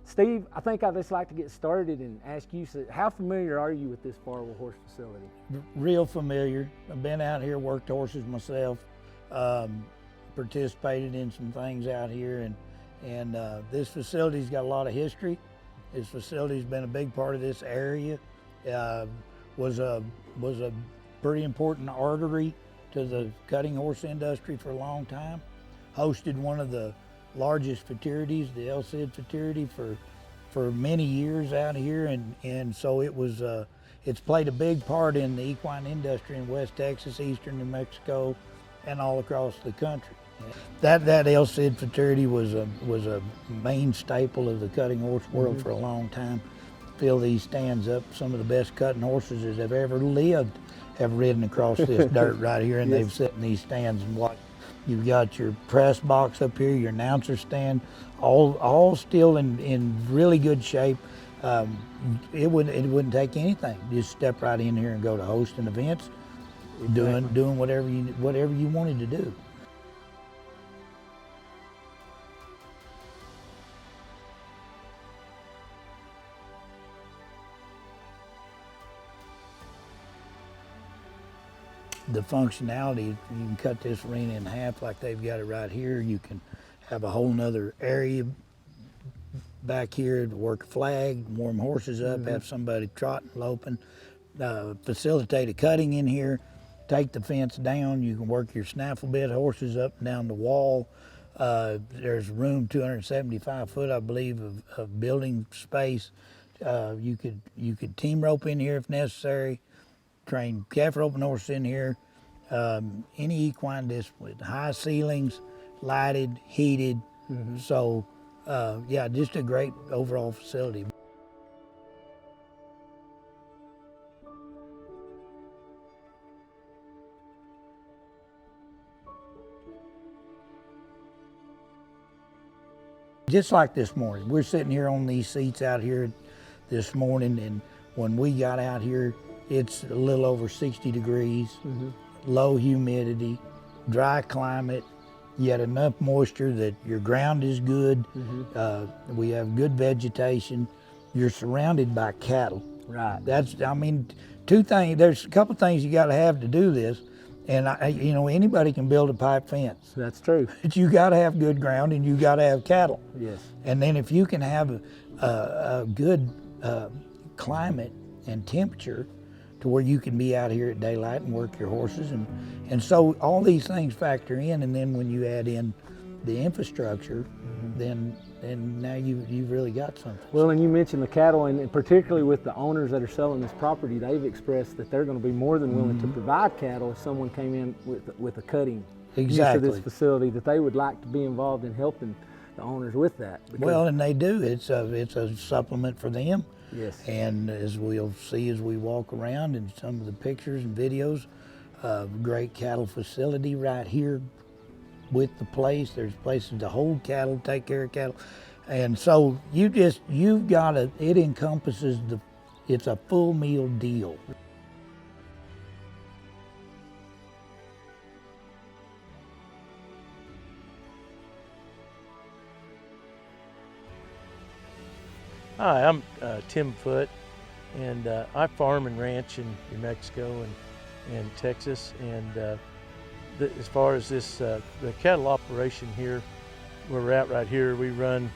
Steve, I think I'd just like to get started and ask you, so how familiar are you with this Farwell horse facility? Real familiar. I've been out here, worked horses myself, participated in some things out here, and this facility's got a lot of history. This facility's been a big part of this area. Was a pretty important artery to the cutting horse industry for a long time. Hosted one of the largest fraternities, the LCID fraternity, for many years out here, and so it's played a big part in the equine industry in West Texas, Eastern New Mexico, and all across the country. That LCID fraternity was a main staple of the cutting horse world for a long time. Fill these stands up, some of the best cutting horses that have ever lived have ridden across this dirt right here, and they've sit in these stands and watched. You've got your press box up here, your announcer stand, all still in really good shape. It wouldn't take anything. Just step right in here and go to hosting events, doing whatever you wanted to do. The functionality, you can cut this arena in half like they've got it right here. You can have a whole nother area back here to work a flag, warm horses up, have somebody trotting, loping, facilitate a cutting in here, take the fence down. You can work your snaffle bit horses up and down the wall. There's room, 275 foot, I believe, of building space. You could team rope in here if necessary. Train calf roping horses in here, any equine discipline, high ceilings, lighted, heated. So yeah, just a great overall facility. Just like this morning, we're sitting here on these seats out here this morning, and when we got out here, it's a little over 60 degrees, low humidity, dry climate, yet enough moisture that your ground is good. We have good vegetation. You're surrounded by cattle. Right. I mean, two things, there's a couple things you gotta have to do this. And you know, anybody can build a pipe fence. That's true. But you gotta have good ground and you gotta have cattle. Yes. And then if you can have a good climate and temperature, to where you can be out here at daylight and work your horses, and so all these things factor in, and then when you add in the infrastructure, then now you've really got something. Well, and you mentioned the cattle, and particularly with the owners that are selling this property, they've expressed that they're going to be more than willing to provide cattle if someone came in with a cutting use of this facility, that they would like to be involved in helping the owners with that. Well, and they do. It's a supplement for them. Yes. And as we'll see as we walk around in some of the pictures and videos, great cattle facility right here with the place. There's places to hold cattle, take care of cattle. And so you've got it encompasses it's a full meal deal. Hi, I'm Tim Foote, and I farm and ranch in New Mexico and Texas. And as far as this, the cattle operation here, where we're at right here, we run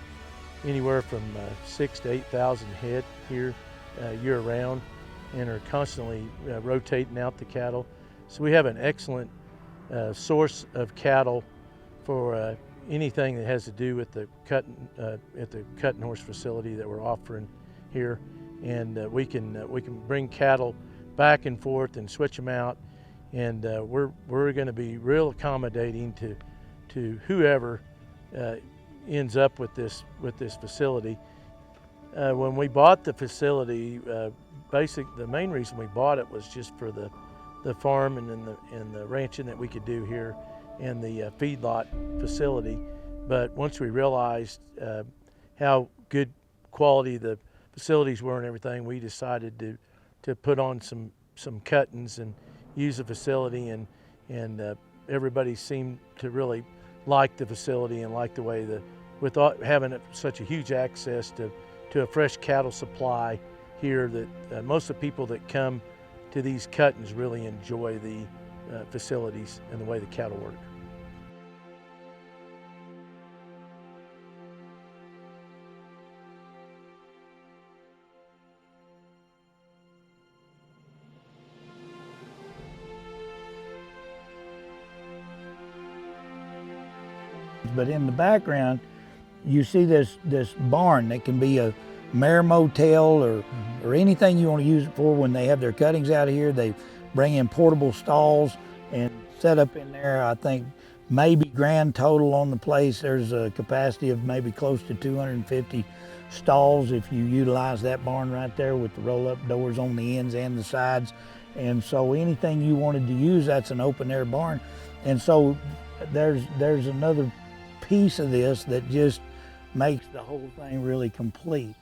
anywhere from 6,000 to 8,000 head here year round, and are constantly rotating out the cattle. So we have an excellent source of cattle for anything that has to do with the cutting horse facility that we're offering here, and we can bring cattle back and forth and switch them out, and we're going to be real accommodating to whoever ends up with this facility. When we bought the facility, the main reason we bought it was just for the farm and the ranching that we could do here, and the feedlot facility. But once we realized how good quality the facilities were and everything, we decided to put on some cuttings and use the facility, and everybody seemed to really like the facility and like the way with having such a huge access to a fresh cattle supply here, that most of the people that come to these cuttings really enjoy the facilities and the way the cattle work. But in the background, you see this barn that can be a mare motel or anything you want to use it for. When they have their cuttings out of here, they bring in portable stalls and set up in there. I think maybe grand total on the place, there's a capacity of maybe close to 250 stalls if you utilize that barn right there with the roll-up doors on the ends and the sides. And so anything you wanted to use, that's an open air barn. And so there's another piece of this that just makes the whole thing really complete.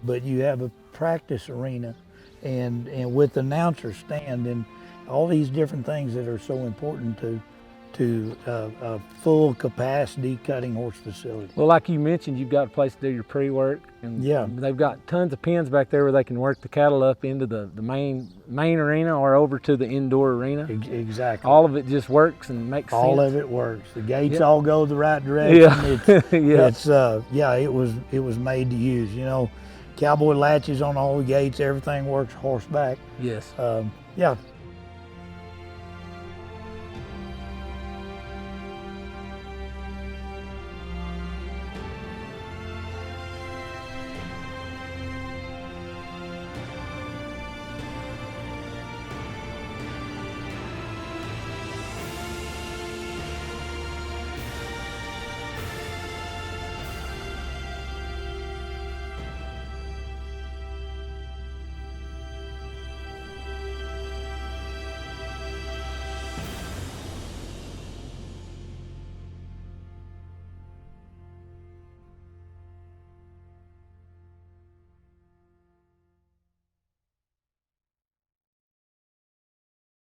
But you have a practice arena and with announcer stand and all these different things that are so important to a full capacity cutting horse facility. Well, like you mentioned, you've got a place to do your pre-work, and yeah, they've got tons of pens back there where they can work the cattle up into the main arena or over to the indoor arena. Exactly. All of it just works and makes sense. All of it works. The gates Yep. all go the right direction. Yeah. It was made to use. You know, cowboy latches on all the gates. Everything works horseback. Yes. Yeah,